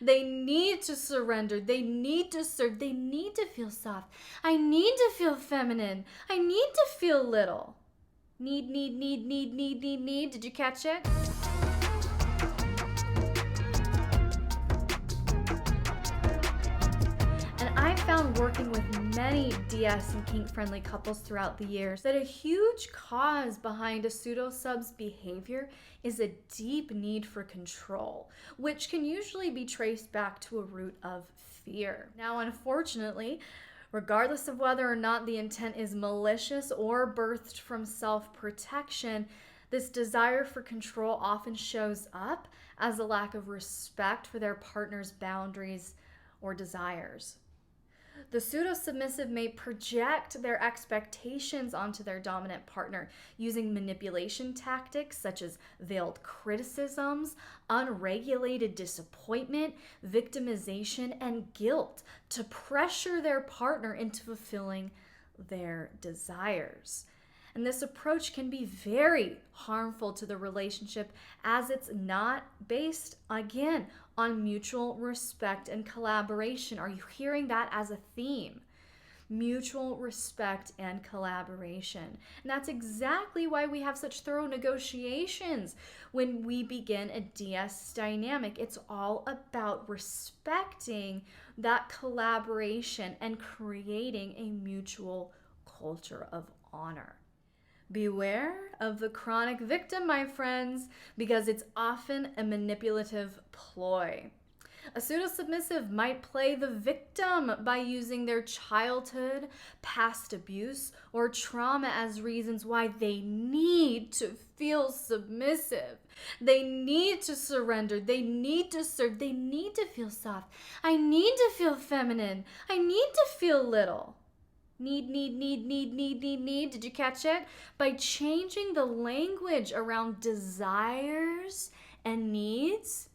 They need to surrender. They need to serve. They need to feel soft. I need to feel feminine. I need to feel little. Need. Did you catch it? And I found working with many DS and kink-friendly couples throughout the years that a huge cause behind a pseudo-subs behavior is a deep need for control, which can usually be traced back to a root of fear. Now, unfortunately, regardless of whether or not the intent is malicious or birthed from self-protection, this desire for control often shows up as a lack of respect for their partner's boundaries or desires. The pseudo-submissive may project their expectations onto their dominant partner using manipulation tactics such as veiled criticisms, unregulated disappointment, victimization, and guilt to pressure their partner into fulfilling their desires. And this approach can be very harmful to the relationship as it's not based, again, on mutual respect and collaboration. Are you hearing that as a theme? Mutual respect and collaboration. And that's exactly why we have such thorough negotiations when we begin a DS dynamic. It's all about respecting that collaboration and creating a mutual culture of honor. Beware of the chronic victim, my friends, because it's often a manipulative ploy. A pseudo-submissive might play the victim by using their childhood, past abuse, or trauma as reasons why they need to feel submissive. They need to surrender. They need to serve. They need to feel soft. I need to feel feminine. I need to feel little. Need. Did you catch it? By changing the language around desires and needs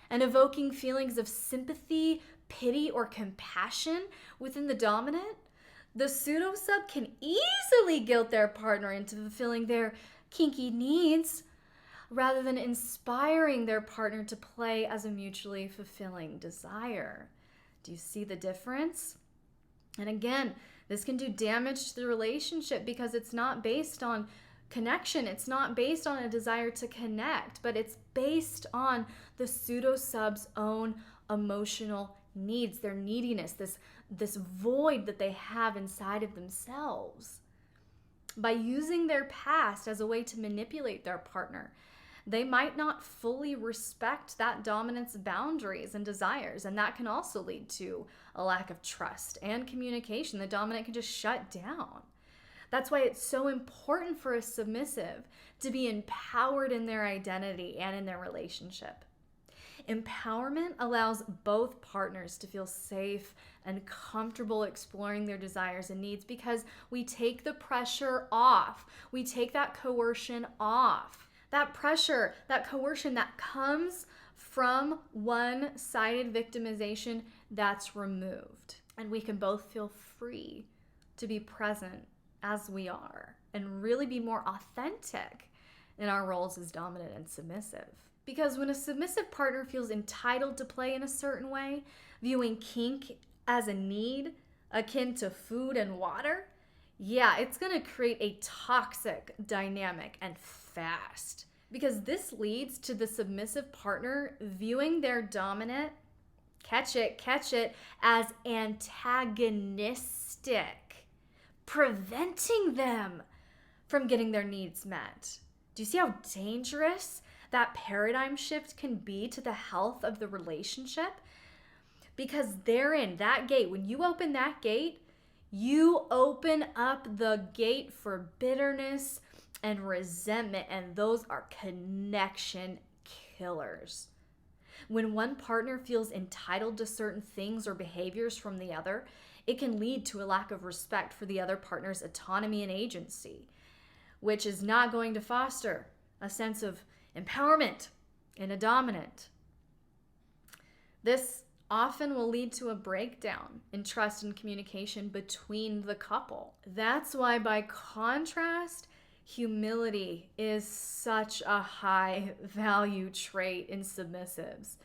and evoking feelings of sympathy, pity, or compassion within the dominant, the pseudo-sub can easily guilt their partner into fulfilling their kinky needs rather than inspiring their partner to play as a mutually fulfilling desire. Do you see the difference? And again, this can do damage to the relationship because it's not based on connection. It's not based on a desire to connect, but it's based on the pseudo-sub's own emotional needs, their neediness, this void that they have inside of themselves. By using their past as a way to manipulate their partner, they might not fully respect that dominant's boundaries and desires, and that can also lead to a lack of trust and communication. The dominant can just shut down. That's why it's so important for a submissive to be empowered in their identity and in their relationship. Empowerment allows both partners to feel safe and comfortable exploring their desires and needs because we take the pressure off. We take that coercion off. That pressure, that coercion that comes from one-sided victimization, that's removed. And we can both feel free to be present as we are and really be more authentic in our roles as dominant and submissive. Because when a submissive partner feels entitled to play in a certain way, viewing kink as a need akin to food and water, yeah, it's going to create a toxic dynamic and fast. Because this leads to the submissive partner viewing their dominant, catch it, as antagonistic, preventing them from getting their needs met. Do you see how dangerous that paradigm shift can be to the health of the relationship? Because therein, that gate, when you open that gate, you open up the gate for bitterness and resentment, and those are connection killers. When one partner feels entitled to certain things or behaviors from the other, it can lead to a lack of respect for the other partner's autonomy and agency, which is not going to foster a sense of empowerment in a dominant. This often will lead to a breakdown in trust and communication between the couple. That's why, by contrast, humility is such a high value trait in submissives,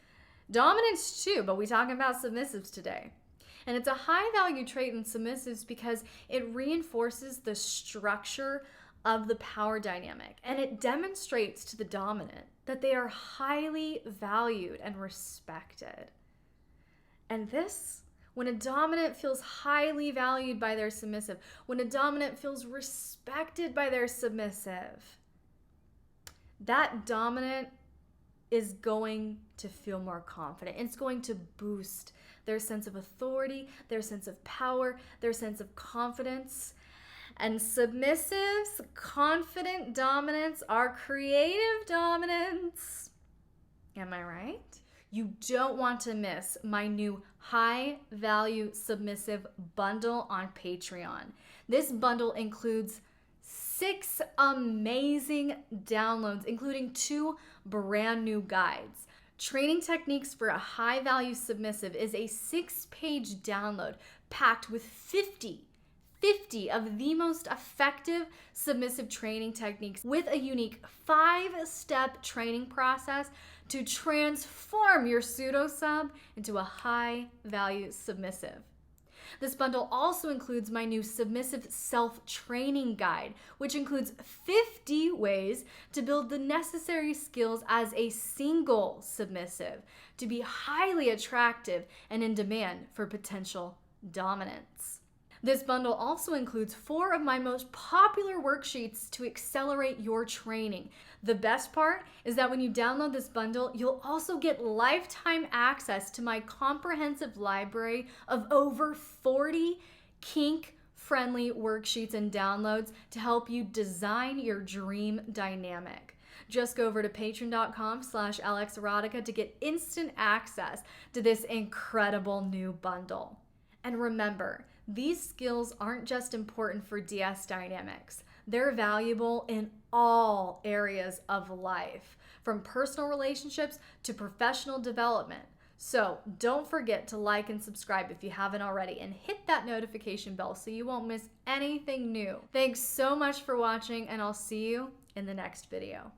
Dominance too, but we're talking about submissives today. And it's a high value trait in submissives because it reinforces the structure of the power dynamic, and it demonstrates to the dominant that they are highly valued and respected. And this, when a dominant feels highly valued by their submissive, when a dominant feels respected by their submissive, that dominant is going to feel more confident. It's going to boost their sense of authority, their sense of power, their sense of confidence. And submissives, confident dominants, are creative dominants. Am I right? You don't want to miss my new high value submissive bundle on Patreon. This bundle includes 6 amazing downloads, including 2 brand new guides. Training Techniques for a High Value Submissive is a 6-page download packed with 50 of the most effective submissive training techniques with a unique 5-step training process to transform your pseudo-sub into a high-value submissive. This bundle also includes my new submissive self-training guide, which includes 50 ways to build the necessary skills as a single submissive to be highly attractive and in demand for potential dominance. This bundle also includes 4 of my most popular worksheets to accelerate your training. The best part is that when you download this bundle, you'll also get lifetime access to my comprehensive library of over 40 kink-friendly worksheets and downloads to help you design your dream dynamic. Just go over to patreon.com/LXerotica to get instant access to this incredible new bundle. And remember, these skills aren't just important for DS dynamics. They're valuable in all areas of life, from personal relationships to professional development. So don't forget to like and subscribe if you haven't already, and hit that notification bell so you won't miss anything new. Thanks so much for watching, and I'll see you in the next video.